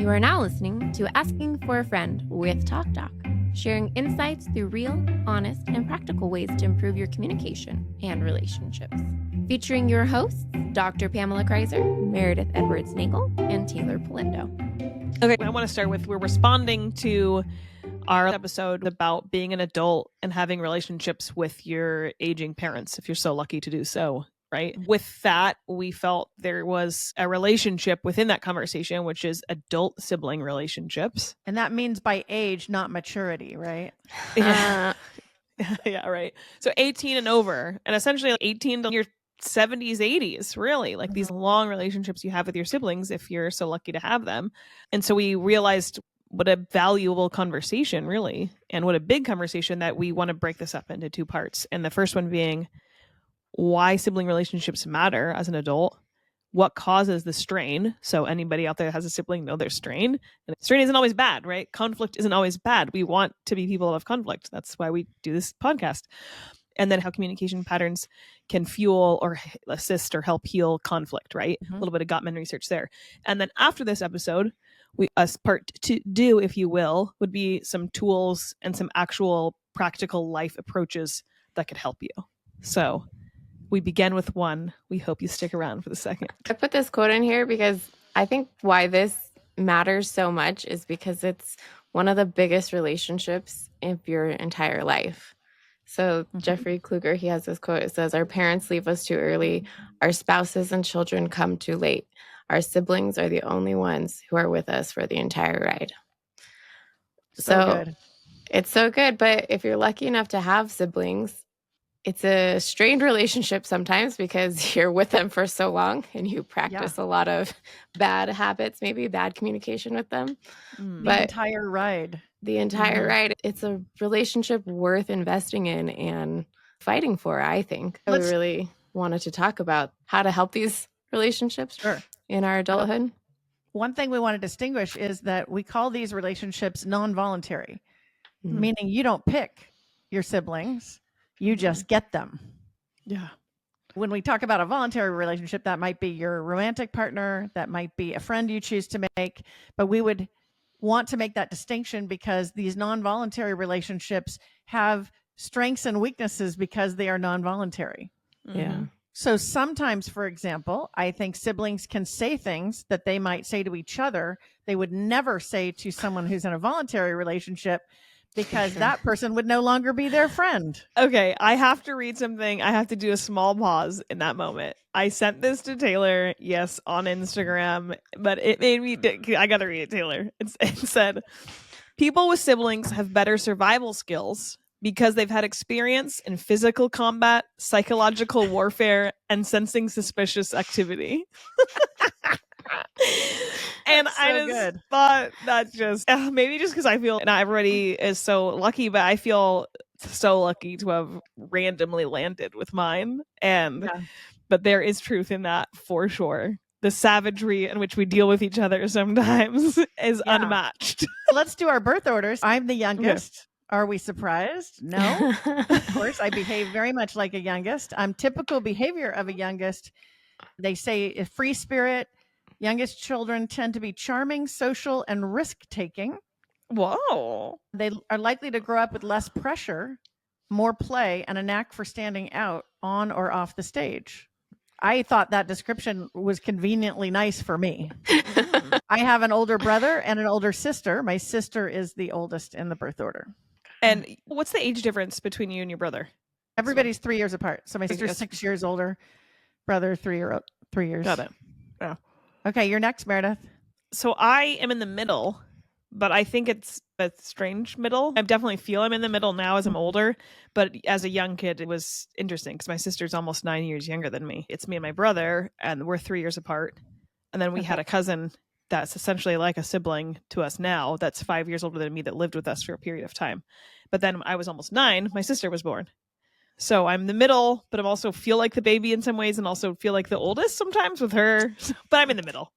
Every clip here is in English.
You are now listening to Asking for a Friend with TalkDoc, sharing insights through real, honest, and practical ways to improve your communication and relationships. Featuring your hosts, Dr. Pamela Kreiser, Meredith Edwards Nagel, and Teighlor Polendo. Okay, I want to start with, we're responding to our episode about being an adult and having relationships with your aging parents, if you're so lucky to do so, right? With that, we felt there was a relationship within that conversation, which is adult sibling relationships. And that means by age, not maturity, right? Yeah, yeah, right. So 18 and over, and essentially 18 to your 70s, 80s, really, like these long relationships you have with your siblings, if you're so lucky to have them. And so we realized what a valuable conversation, really, and what a big conversation, that we want to break this up into two parts. And the first one being why sibling relationships matter as an adult, what causes the strain. So anybody out there that has a sibling know there's strain. And strain isn't always bad, right? Conflict isn't always bad. We want to be people of conflict. That's why we do this podcast. And then how communication patterns can fuel or assist or help heal conflict, right? A little bit of Gottman research there. And then after this episode, part two, if you will, would be some tools and some actual practical life approaches that could help you. So we begin with one. We hope you stick around for the second. I put this quote in here because I think why this matters so much is because it's one of the biggest relationships of your entire life. So Jeffrey Kluger, he has this quote. It says, "Our parents leave us too early. Our spouses and children come too late. Our siblings are the only ones who are with us for the entire ride." So Good. It's so good. But if you're lucky enough to have siblings, it's a strained relationship sometimes because you're with them for so long and you practice a lot of bad habits, maybe bad communication with them. The entire ride. The entire ride. It's a relationship worth investing in and fighting for, I think. We really wanted to talk about how to help these relationships in our adulthood. One thing we want to distinguish is that we call these relationships non-voluntary, meaning you don't pick your siblings. You just get them. Yeah. When we talk about a voluntary relationship, that might be your romantic partner, that might be a friend you choose to make, but we would want to make that distinction because these non-voluntary relationships have strengths and weaknesses because they are non-voluntary. Yeah. So sometimes, for example, I think siblings can say things that they might say to each other they would never say to someone who's in a voluntary relationship, because that person would no longer be their friend. Okay, I have to read something. I have to do a small pause in that moment. I sent this to Teighlor, yes, on Instagram, but it made me, I gotta read it, Teighlor. It said, "People with siblings have better survival skills because they've had experience in physical combat, psychological warfare, and sensing suspicious activity." And That's so I just good. thought that just maybe just because I feel not everybody is so lucky, but I feel so lucky to have randomly landed with mine. And but there is truth in that for sure. The savagery in which we deal with each other sometimes is unmatched. Let's do our birth orders. I'm the youngest. Are we surprised? No. Of course, I behave very much like a youngest. I'm typical behavior of a youngest. They say a free spirit. Youngest children tend to be charming, social, and risk-taking. Whoa. They are likely to grow up with less pressure, more play, and a knack for standing out on or off the stage. I thought that description was conveniently nice for me. I have an older brother and an older sister. My sister is the oldest in the birth order. And what's the age difference between you and your brother? Everybody's 3 years apart. So my sister's 6 years older, brother 3 years. Got it. Yeah. Okay, you're next, Meredith. So I am in the middle, but I think it's a strange middle. I definitely feel I'm in the middle now as I'm older, but as a young kid, it was interesting because my sister's almost 9 years younger than me. It's me and my brother, and we're 3 years apart. And then we had a cousin that's essentially like a sibling to us now that's 5 years older than me that lived with us for a period of time. But then I was almost 9, my sister was born. So I'm the middle, but I also feel like the baby in some ways and also feel like the oldest sometimes with her. But I'm in the middle.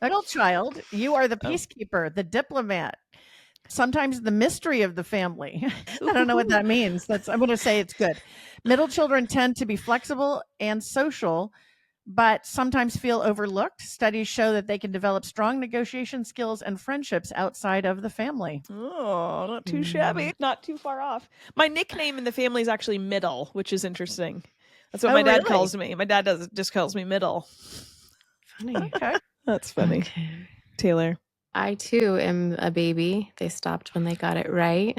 Middle child, you are the peacekeeper, the diplomat, sometimes the mystery of the family. I don't know what that means. I'm going to say it's good. Middle children tend to be flexible and social, but sometimes feel overlooked. Studies show that they can develop strong negotiation skills and friendships outside of the family. Oh, not too shabby. Not too far off. My nickname in the family is actually Middle, which is interesting. That's what my dad calls me. My dad just calls me Middle. Funny. Okay. That's funny. Okay. Teighlor. I too am a baby. They stopped when they got it right.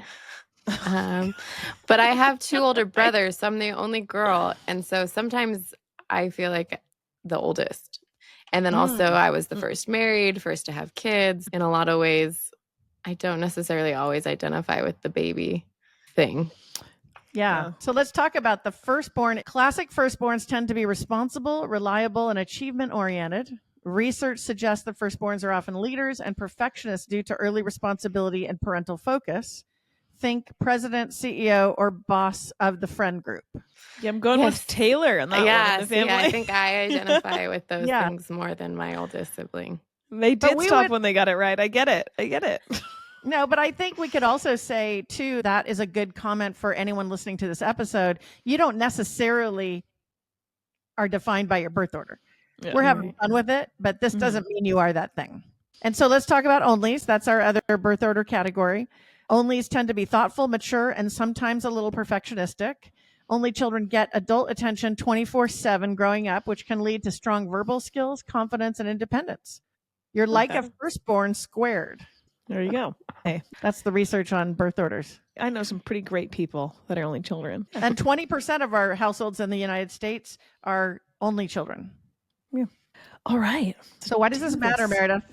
But I have two older brothers, so I'm the only girl. And so sometimes I feel like the oldest. And then also I was the first married, first to have kids. In a lot of ways, I don't necessarily always identify with the baby thing. Yeah. So let's talk about the firstborn. Classic firstborns tend to be responsible, reliable, and achievement oriented. Research suggests that firstborns are often leaders and perfectionists due to early responsibility and parental focus. Think president, CEO, or boss of the friend group. Yeah, I'm going with Teighlor in that one in the family. I think I identify with those things more than my oldest sibling. They did stop when they got it right. I get it. No, but I think we could also say, too, that is a good comment for anyone listening to this episode. You don't necessarily are defined by your birth order. Yeah, we're having fun with it, but this doesn't mean you are that thing. And so let's talk about onlys. That's our other birth order category. Onlys tend to be thoughtful, mature, and sometimes a little perfectionistic. Only children get adult attention 24/7 growing up, which can lead to strong verbal skills, confidence, and independence. You're like a firstborn squared. There you go. Hey, that's the research on birth orders. I know some pretty great people that are only children. And 20% of our households in the United States are only children. Yeah. All right. So why does this matter, Meredith?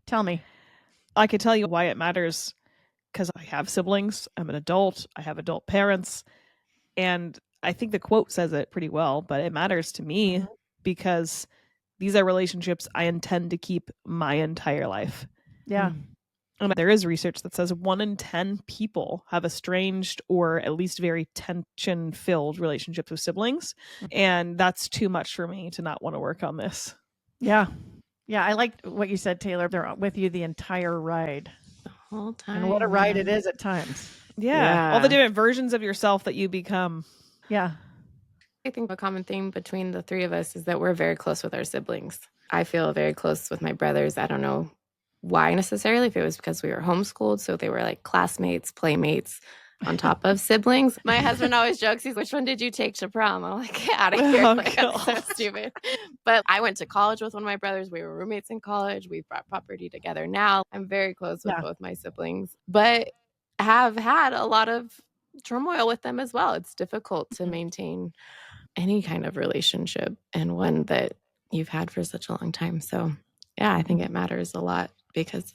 Tell me. I could tell you why it matters, because I have siblings. I'm an adult. I have adult parents. And I think the quote says it pretty well, but it matters to me because these are relationships I intend to keep my entire life. Yeah. And there is research that says 1 in 10 people have estranged or at least very tension-filled relationships with siblings. And that's too much for me to not want to work on this. Yeah. Yeah, I like what you said, Teighlor. They're with you the entire ride. The whole time. And what a ride it is at times. Yeah. All the different versions of yourself that you become. Yeah. I think a common theme between the three of us is that we're very close with our siblings. I feel very close with my brothers. I don't know why necessarily, if it was because we were homeschooled, so they were like classmates, playmates on top of siblings. My husband always jokes, he's, which one did you take to prom? I'm like, get out of here. That's so stupid. But I went to college with one of my brothers. We were roommates in college. We brought property together now. I'm very close with both my siblings, but have had a lot of turmoil with them as well. It's difficult to maintain any kind of relationship and one that you've had for such a long time. So yeah, I think it matters a lot because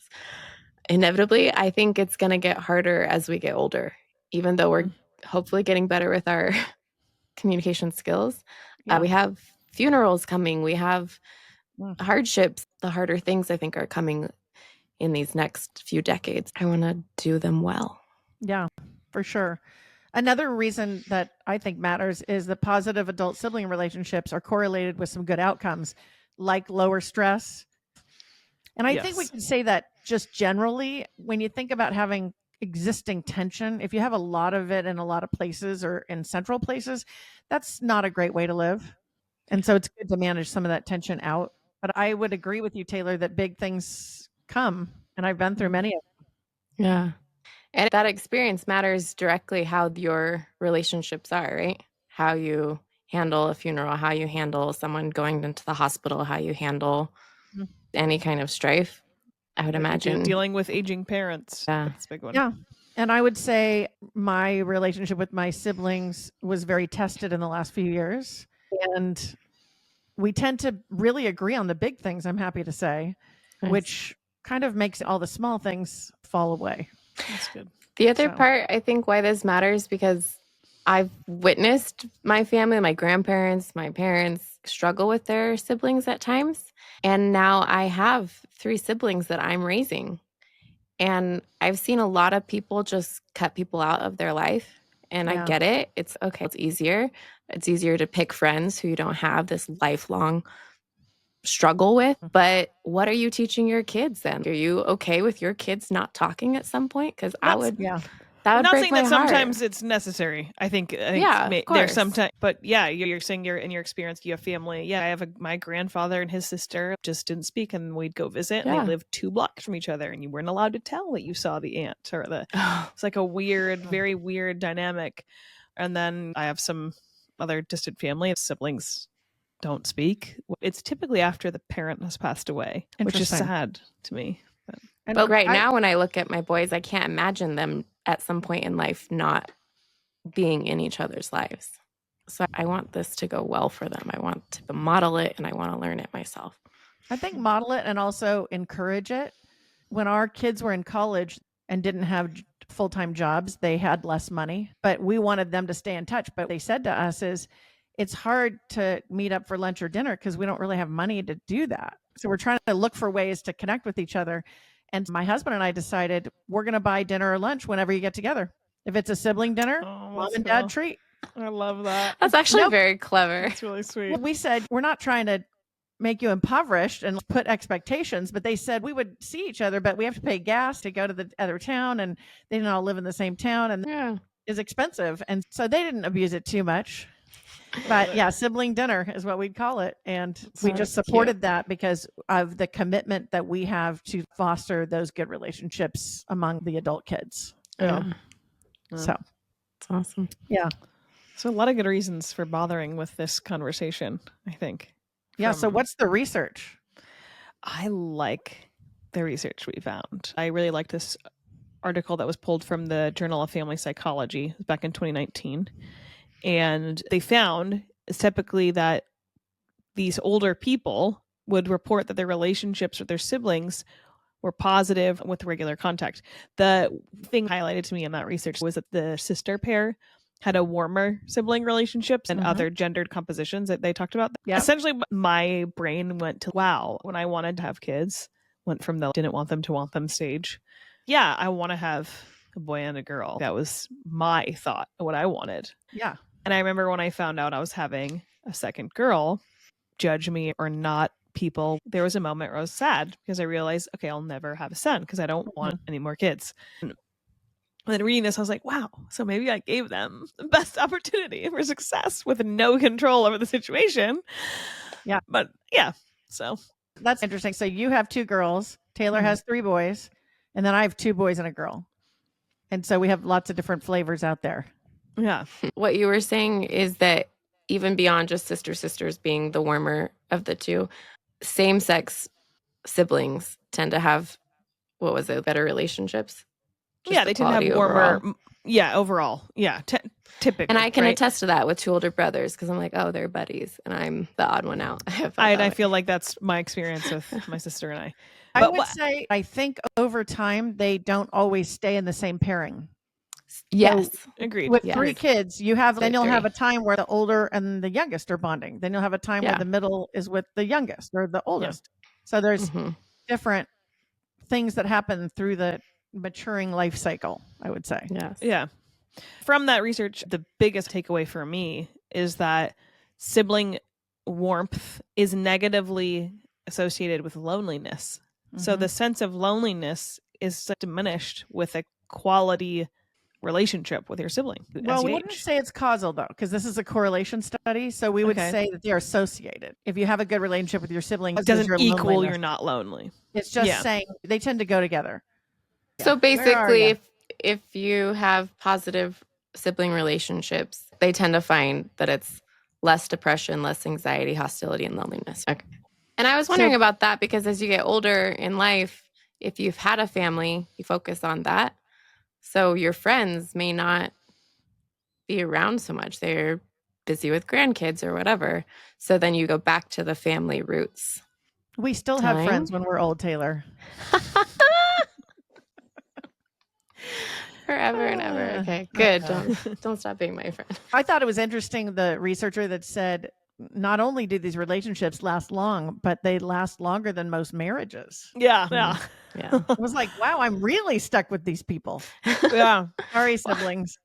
inevitably I think it's going to get harder as we get older, even though we're hopefully getting better with our communication skills. We have funerals coming. We have hardships. The harder things I think are coming in these next few decades. I want to do them well. Yeah, for sure. Another reason that I think matters is the positive adult sibling relationships are correlated with some good outcomes, like lower stress. And I think we can say that just generally, when you think about having existing tension, if you have a lot of it in a lot of places or in central places, that's not a great way to live. And so it's good to manage some of that tension out. But I would agree with you, Teighlor, that big things come. And I've been through many of them. Yeah. And that experience matters directly how your relationships are, right? How you handle a funeral, how you handle someone going into the hospital, how you handle any kind of strife. I would imagine. Dealing with aging parents. Yeah. That's a big one. Yeah. And I would say my relationship with my siblings was very tested in the last few years. And we tend to really agree on the big things, I'm happy to say, which kind of makes all the small things fall away. That's good. The other part, I think, why this matters, because I've witnessed my family, my grandparents, my parents struggle with their siblings at times. And now I have 3 siblings that I'm raising. And I've seen a lot of people just cut people out of their life. And I get it. It's okay. It's easier. It's easier to pick friends who you don't have this lifelong struggle with. But what are you teaching your kids then? Are you okay with your kids not talking at some point? Because I would That I'm would not break saying my that heart. sometimes it's necessary. I think Yeah, of there's course. sometimes, but yeah, you're saying in your experience, you have family. Yeah, I have my grandfather and his sister just didn't speak, and we'd go visit, and Yeah. they lived 2 blocks from each other, and you weren't allowed to tell that you saw the aunt or the. It's like a weird, very weird dynamic. And then I have some other distant family. Siblings don't speak. It's typically after the parent has passed away, which is Interesting. sad to me. But right now, when I look at my boys, I can't imagine them at some point in life not being in each other's lives. So I want this to go well for them. I want to model it, and I want to learn it myself. I think model it and also encourage it. When our kids were in college and didn't have full-time jobs, they had less money, but we wanted them to stay in touch. But they said to us is, it's hard to meet up for lunch or dinner because we don't really have money to do that. So we're trying to look for ways to connect with each other. And my husband and I decided we're going to buy dinner or lunch whenever you get together. If it's a sibling dinner, mom and dad treat. I love that. That's actually very clever. It's really sweet. Well, we said we're not trying to make you impoverished and put expectations, but they said we would see each other, but we have to pay gas to go to the other town, and they didn't all live in the same town, and is expensive. And so they didn't abuse it too much. But yeah, sibling dinner is what we'd call it. And we just supported that because of the commitment that we have to foster those good relationships among the adult kids. Yeah. So it's awesome. Yeah. So a lot of good reasons for bothering with this conversation, I think. Yeah. So what's the research? I like the research we found. I really like this article that was pulled from the Journal of Family Psychology back in 2019. And they found typically that these older people would report that their relationships with their siblings were positive with regular contact. The thing highlighted to me in that research was that the sister pair had a warmer sibling relationships and other gendered compositions that they talked about. Yeah. Essentially, my brain went to, wow, when I wanted to have kids, went from the didn't want them stage. Yeah, I want to have a boy and a girl. That was my thought, what I wanted. Yeah. And I remember when I found out I was having a second girl, judge me or not, people, there was a moment where I was sad because I realized, okay, I'll never have a son because I don't want any more kids. And then reading this, I was like, wow, so maybe I gave them the best opportunity for success with no control over the situation. Yeah. But yeah, so. That's interesting. So you have 2 girls, Teighlor has 3 boys, and then I have 2 boys and a girl. And so we have lots of different flavors out there. Yeah. What you were saying is that even beyond just sisters being the warmer of the two, same-sex siblings tend to have, better relationships? Just they tend to have warmer, overall. Yeah, typically. And I can attest to that with 2 older brothers because I'm like, oh, they're buddies, and I'm the odd one out. I feel like that's my experience with my sister and I. I would say, I think over time, they don't always stay in the same pairing. Yes. So agreed. With 3 kids, you'll have a time where the older and the youngest are bonding. Then you'll have a time where the middle is with the youngest or the oldest. So there's different things that happen through the maturing life cycle, I would say. Yes. Yeah. From that research, the biggest takeaway for me is that sibling warmth is negatively associated with loneliness. So the sense of loneliness is diminished with a quality relationship with your sibling. Well, we wouldn't say it's causal, though, because this is a correlation study. So we would say that they're associated. If you have a good relationship with your sibling, it doesn't equal you're not lonely. It's just saying they tend to go together. So basically, if you have positive sibling relationships, they tend to find that it's less depression, less anxiety, hostility, and loneliness. Okay. And I was wondering about that because as you get older in life, if you've had a family, you focus on that. So your friends may not be around so much. They're busy with grandkids or whatever. So then you go back to the family roots. We still have friends when we're old, Teighlor. Forever and ever. Okay, good. Don't stop being my friend. I thought it was interesting, the researcher that said not only do these relationships last long, but they last longer than most marriages. Yeah. I was like, wow, I'm really stuck with these people. Yeah. Sorry, siblings.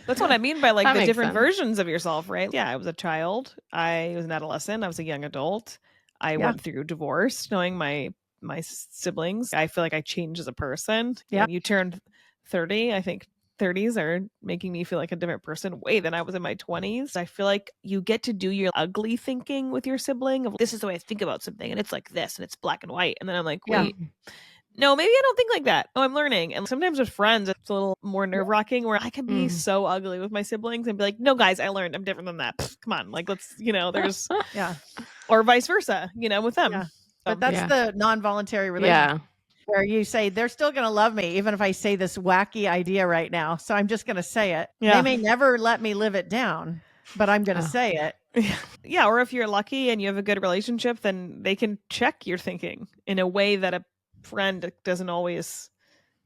That's what I mean by like That the makes different sense. versions of yourself, right? Yeah, I was a child. I was an adolescent. I was a young adult. I went through divorce, knowing my siblings. I feel like I changed as a person. Yeah. You turned 30, I think 30s are making me feel like a different person way than I was in my 20s. I feel like you get to do your ugly thinking with your sibling of this is the way I think about something and it's like this and it's black and white. And then I'm like, wait, no, maybe I don't think like that. Oh, I'm learning. And sometimes with friends, it's a little more nerve wracking where I can be so ugly with my siblings and be like, no, guys, I learned I'm different than that. Pfft, come on. Like, let's, there's, or vice versa, with them. Yeah. But that's the non-voluntary relationship. Where you say they're still going to love me even if I say this wacky idea right now. So I'm just going to say it. They may never let me live it down, but I'm going to say it. Yeah. Or if you're lucky and you have a good relationship, then they can check your thinking in a way that a friend isn't always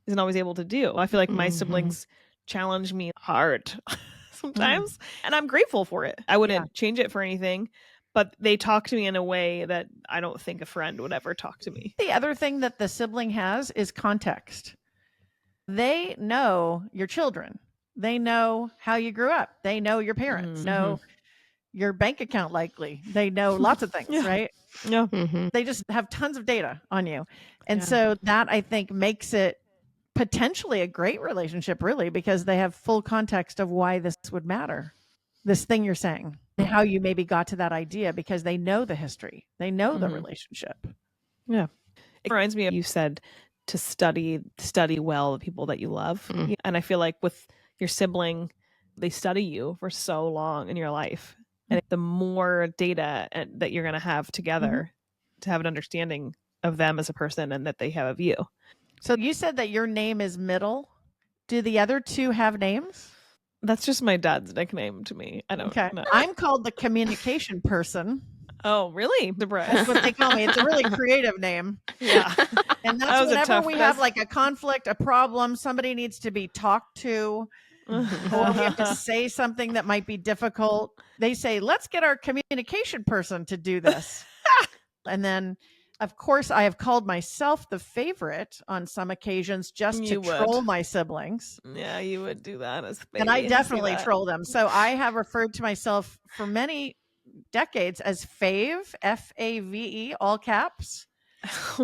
able to do. I feel like my siblings challenge me hard sometimes, and I'm grateful for it. I wouldn't change it for anything. But they talk to me in a way that I don't think a friend would ever talk to me. The other thing that the sibling has is context. They know your children. They know how you grew up. They know your parents, know your bank account likely. They know lots of things, right? Yeah. They just have tons of data on you. And so that I think makes it potentially a great relationship, really, because they have full context of why this would matter. This thing you're saying, how you maybe got to that idea because they know the history, they know the relationship. Yeah. It reminds me of you said to study well the people that you love. And I feel like with your sibling, they study you for so long in your life. And the more data that you're going to have together to have an understanding of them as a person and that they have of you. So you said that your name is Middle. Do the other two have names? That's just my dad's nickname to me. I don't know. I'm called the communication person. Oh, really? That's what they call me. It's a really creative name. Yeah. And that's whenever we have like a conflict, a problem, somebody needs to be talked to, or we have to say something that might be difficult. They say, let's get our communication person to do this. And then, of course, I have called myself the favorite on some occasions just to troll my siblings. Yeah, you would do that as baby. And I definitely troll them. So I have referred to myself for many decades as Fave, F-A-V-E, all caps.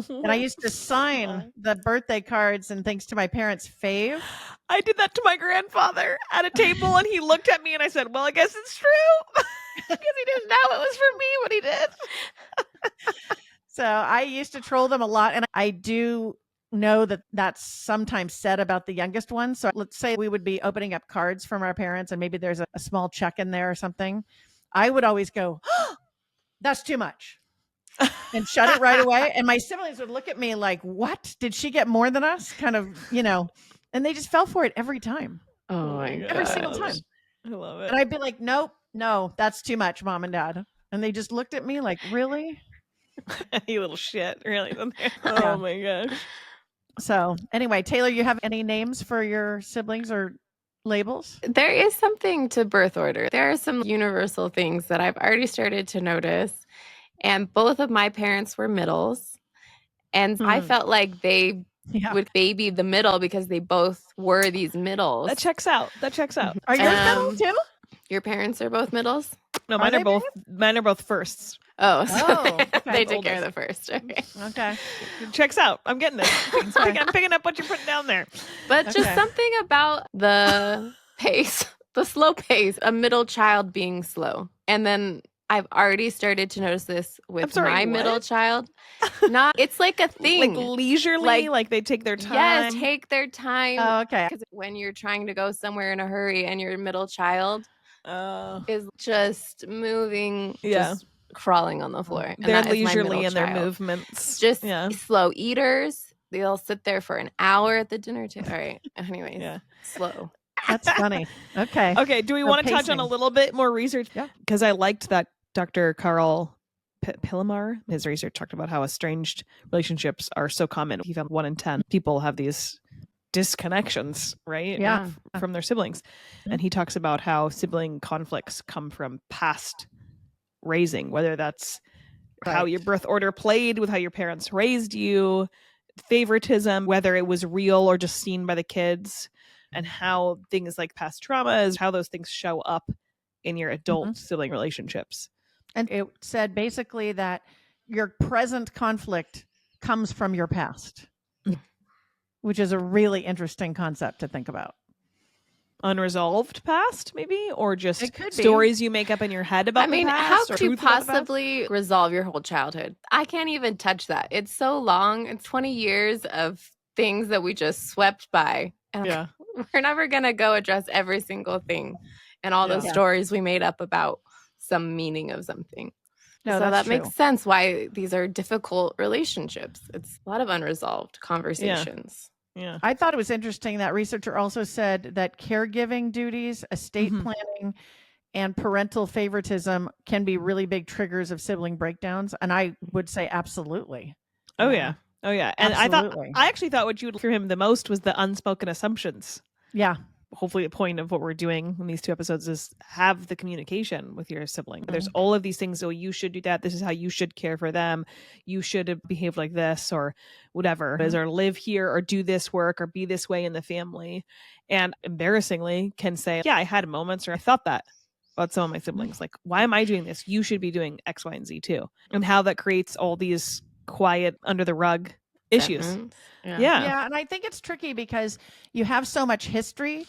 And I used to sign the birthday cards and things to my parents, Fave. I did that to my grandfather at a table and he looked at me and I said, well, I guess it's true. Because he didn't know it was for me what he did. So I used to troll them a lot. And I do know that that's sometimes said about the youngest one. So let's say we would be opening up cards from our parents and maybe there's a small check in there or something. I would always go, oh, that's too much. And shut it right away. And my siblings would look at me like, what? Did she get more than us? Kind of, and they just fell for it every time. Oh my God. Every single time. I love it. And I'd be like, nope, no, that's too much, Mom and Dad. And they just looked at me like, really? You little shit. Really? Oh my gosh. So anyway, Teighlor, you have any names for your siblings or labels? There is something to birth order. There are some universal things that I've already started to notice. And both of my parents were middles. And I felt like they would baby the middle because they both were these middles. That checks out. Are yours middles too? Your parents are both middles? No, mine are both firsts. Oh, so okay. they took care of the first. Okay. Checks out. I'm getting it. I'm picking up what you're putting down there. But just something about the pace, the slow pace, a middle child being slow. And then I've already started to notice this with my middle child. It's like a thing. Like leisurely, like they take their time. Yes, take their time. Oh, okay. Because when you're trying to go somewhere in a hurry and your middle child is just moving, just crawling on the floor. And they're leisurely in their movements. Just slow eaters. They'll sit there for an hour at the dinner table. All right. Anyways, slow. That's funny. Okay. Okay. Do we want to touch on a little bit more research? Yeah. Because I liked that Dr. Carl Pillamar, his research talked about how estranged relationships are so common. He found 1 in 10 people have these disconnections, right? Yeah. From their siblings. And he talks about how sibling conflicts come from past raising, whether that's how your birth order played with how your parents raised you, favoritism, whether it was real or just seen by the kids, and how things like past traumas, how those things show up in your adult sibling relationships. And it said basically that your present conflict comes from your past, which is a really interesting concept to think about. unresolved past, maybe, or just It could be. stories you make up in your head about I mean, the how past, or could you truth about the past? possibly resolve your whole childhood? I can't even touch that. It's so long. It's 20 years of things that we just swept by. And Yeah. we're never going to go address every single thing and all those Yeah. stories we made up about some meaning of something. No, so that's that true. makes sense why these are difficult relationships. It's a lot of unresolved conversations. Yeah. I thought it was interesting that researcher also said that caregiving duties, estate planning, and parental favoritism can be really big triggers of sibling breakdowns. And I would say absolutely. Oh, yeah. Oh, yeah. And Absolutely. I actually thought what you would hear him the most was the unspoken assumptions. Yeah. Hopefully the point of what we're doing in these 2 episodes is have the communication with your sibling. There's all of these things. So you should do that. This is how you should care for them. You should behave like this or whatever, or live here or do this work or be this way in the family. And embarrassingly can say, yeah, I had moments or I thought that about some of my siblings. Like, why am I doing this? You should be doing X, Y, and Z too. And how that creates all these quiet under the rug issues. Sentence. Yeah. And I think it's tricky because you have so much history.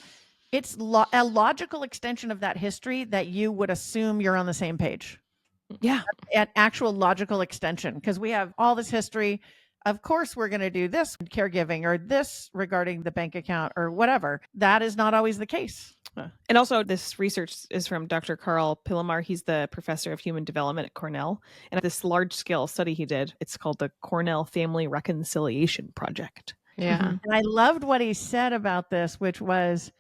It's a logical extension of that history that you would assume you're on the same page. Yeah. An actual logical extension, because we have all this history. Of course, we're going to do this caregiving or this regarding the bank account or whatever. That is not always the case. And also this research is from Dr. Carl Pillamar. He's the professor of human development at Cornell. And this large scale study he did, it's called the Cornell Family Reconciliation Project. Yeah. And I loved what he said about this, which was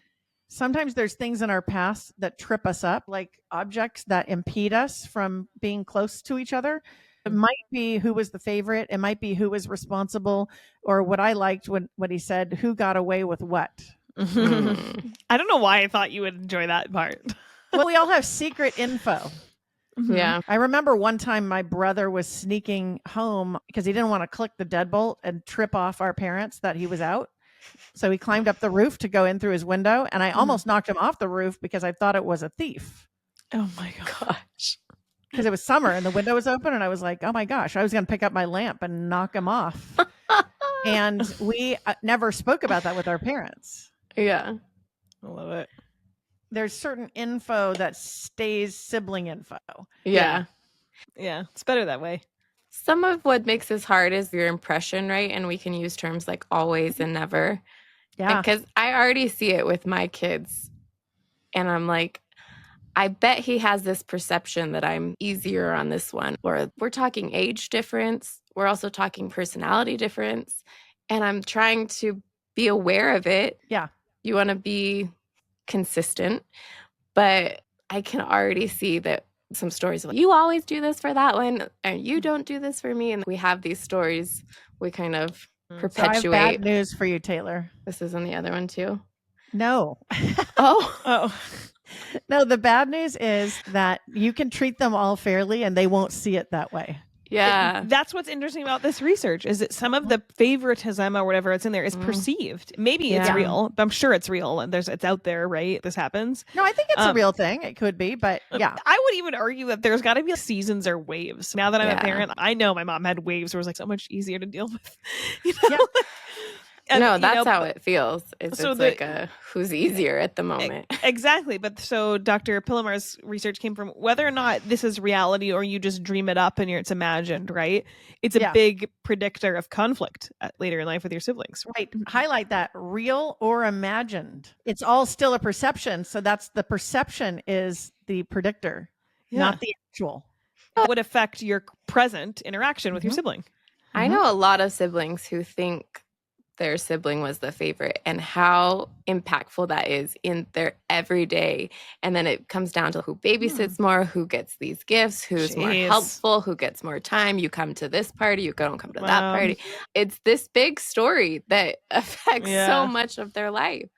sometimes there's things in our past that trip us up, like objects that impede us from being close to each other. It might be who was the favorite. It might be who was responsible, or what I liked when what he said, who got away with what. I don't know why I thought you would enjoy that part. Well, we all have secret info. Yeah. I remember one time my brother was sneaking home because he didn't want to click the deadbolt and trip off our parents that he was out. So he climbed up the roof to go in through his window, and I almost knocked him off the roof because I thought it was a thief. Oh my gosh. Because it was summer and the window was open, and I was like, oh my gosh, I was going to pick up my lamp and knock him off. And we never spoke about that with our parents. Yeah. I love it. There's certain info that stays sibling info. Yeah. Yeah. It's better that way. Some of what makes this hard is your impression, right? And we can use terms like always and never. Yeah. Because I already see it with my kids. And I'm like, I bet he has this perception that I'm easier on this one. Or we're talking age difference. We're also talking personality difference. And I'm trying to be aware of it. Yeah. You want to be consistent. But I can already see that some stories like, you always do this for that one, and you don't do this for me. And we have these stories we kind of So I perpetuate. have bad news for you, Teighlor. This is in the other one too. No. Oh. No, the bad news is that you can treat them all fairly and they won't see it that way. Yeah. That's what's interesting about this research is that some of the favoritism or whatever it's in there is perceived. Maybe it's Yeah. real, but I'm sure it's real and it's out there, right? This happens. No, I think it's a real thing. It could be, but yeah. I would even argue that there's got to be seasons or waves. Now that I'm a Yeah. parent, I know my mom had waves where it was like so much easier to deal with. You know? Yeah. And, no, you that's know, how it feels. It's like a who's easier at the moment. Exactly. But so Dr. Pillamar's research came from whether or not this is reality or you just dream it up and it's imagined, right? It's a big predictor of conflict later in life with your siblings. Right. Highlight that, real or imagined. It's all still a perception. So that's the perception is the predictor, not the actual. It would affect your present interaction with your sibling. I know a lot of siblings who think their sibling was the favorite and how impactful that is in their everyday. And then it comes down to who babysits more, who gets these gifts, who's more helpful, who gets more time. You come to this party, you don't come to that party. It's this big story that affects so much of their life.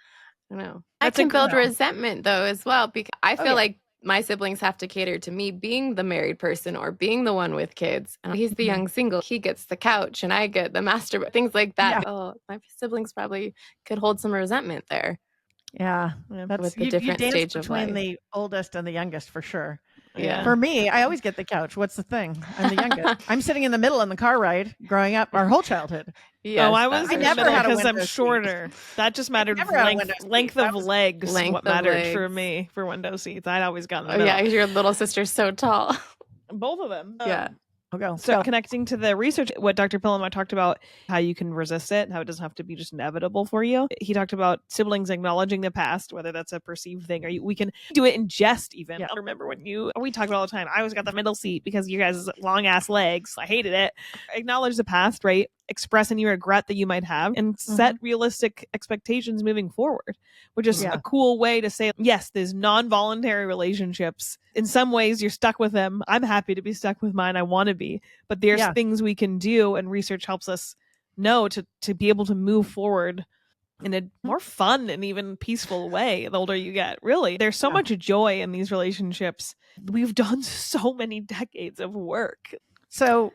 I know. I can build resentment though as well, because I feel like my siblings have to cater to me being the married person or being the one with kids. And he's the young single. He gets the couch and I get the master, things like that. Yeah. Oh, my siblings probably could hold some resentment there. Yeah. That's with the different stage of life. Between the oldest and the youngest for sure. Yeah. For me, I always get the couch. What's the thing? I'm the youngest. I'm sitting in the middle in the car ride growing up our whole childhood. Yes, oh, I was that's in for the never middle had a because I'm window seat. shorter. That just mattered. never had a window seat. Length That of was- legs, Length what of mattered for legs. me for window seats. I'd always gotten the Oh middle. yeah, 'cause your little sister's so tall. Both of them. Yeah. I'll go. So connecting to the research, what Dr. Polendo talked about, how you can resist it, how it doesn't have to be just inevitable for you. He talked about siblings acknowledging the past, whether that's a perceived thing or we can do it in jest even. Yeah. I remember when we talk about all the time, I always got the middle seat because you guys' long ass legs. I hated it. Acknowledge the past, right? Express any regret that you might have and set realistic expectations moving forward, which is a cool way to say, yes, there's non-voluntary relationships. In some ways, you're stuck with them. I'm happy to be stuck with mine. I want to be. But there's things we can do, and research helps us know to be able to move forward in a more fun and even peaceful way the older you get. Really, there's so much joy in these relationships. We've done so many decades of work. So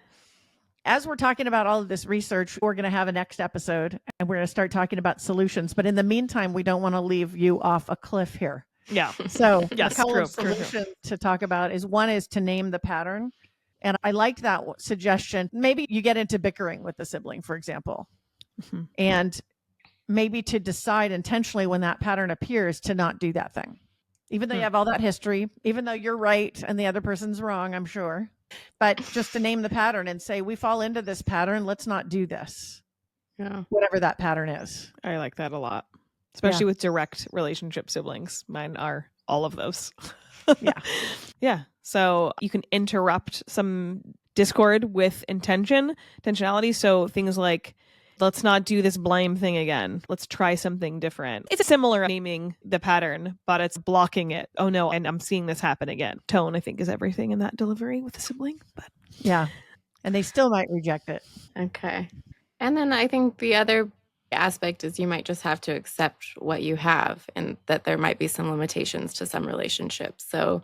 as we're talking about all of this research, we're going to have a next episode and we're going to start talking about solutions. But in the meantime, we don't want to leave you off a cliff here. Yeah. So Yes, a couple true, of solutions to talk about is one is to name the pattern. And I liked that suggestion. Maybe you get into bickering with the sibling, for example, and maybe to decide intentionally when that pattern appears to not do that thing. Even though you have all that history, even though you're right and the other person's wrong, I'm sure. But just to name the pattern and say, we fall into this pattern, let's not do this. Yeah. Whatever that pattern is. I like that a lot, especially with direct relationship siblings. Mine are all of those. Yeah. So you can interrupt some discord with intentionality. So things like, let's not do this blame thing again. Let's try something different. It's similar naming the pattern, but it's blocking it. Oh no, and I'm seeing this happen again. Tone, I think, is everything in that delivery with a sibling. But yeah. And they still might reject it. Okay. And then I think the other aspect is you might just have to accept what you have and that there might be some limitations to some relationships. So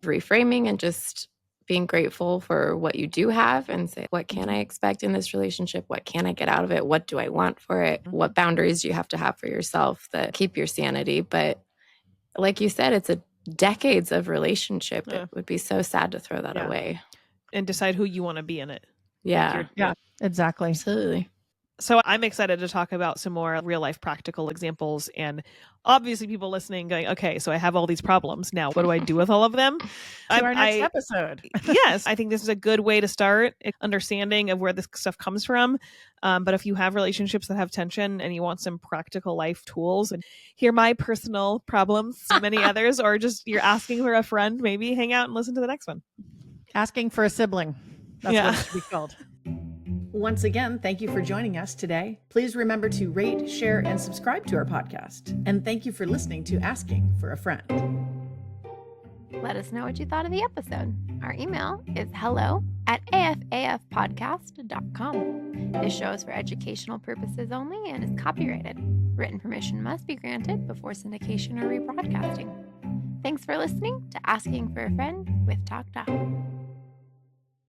reframing and just being grateful for what you do have and say, what can I expect in this relationship? What can I get out of it? What do I want for it? What boundaries do you have to have for yourself that keep your sanity? But like you said, it's a decades of relationship. It would be so sad to throw that away. And decide who you want to be in it. Yeah. Yeah, exactly. Absolutely. So I'm excited to talk about some more real life practical examples, and obviously people listening going, okay, so I have all these problems. Now, what do I do with all of them? Our next episode. Yes, I think this is a good way to start understanding of where this stuff comes from. But if you have relationships that have tension and you want some practical life tools and hear my personal problems, many others, or just you're asking for a friend, maybe hang out and listen to the next one. Asking for a sibling. That's what it should be called. Once again, thank you for joining us today. Please remember to rate, share, and subscribe to our podcast. And thank you for listening to Asking for a Friend. Let us know what you thought of the episode. Our email is hello@afafpodcast.com. This show is for educational purposes only and is copyrighted. Written permission must be granted before syndication or rebroadcasting. Thanks for listening to Asking for a Friend with TalkDoc.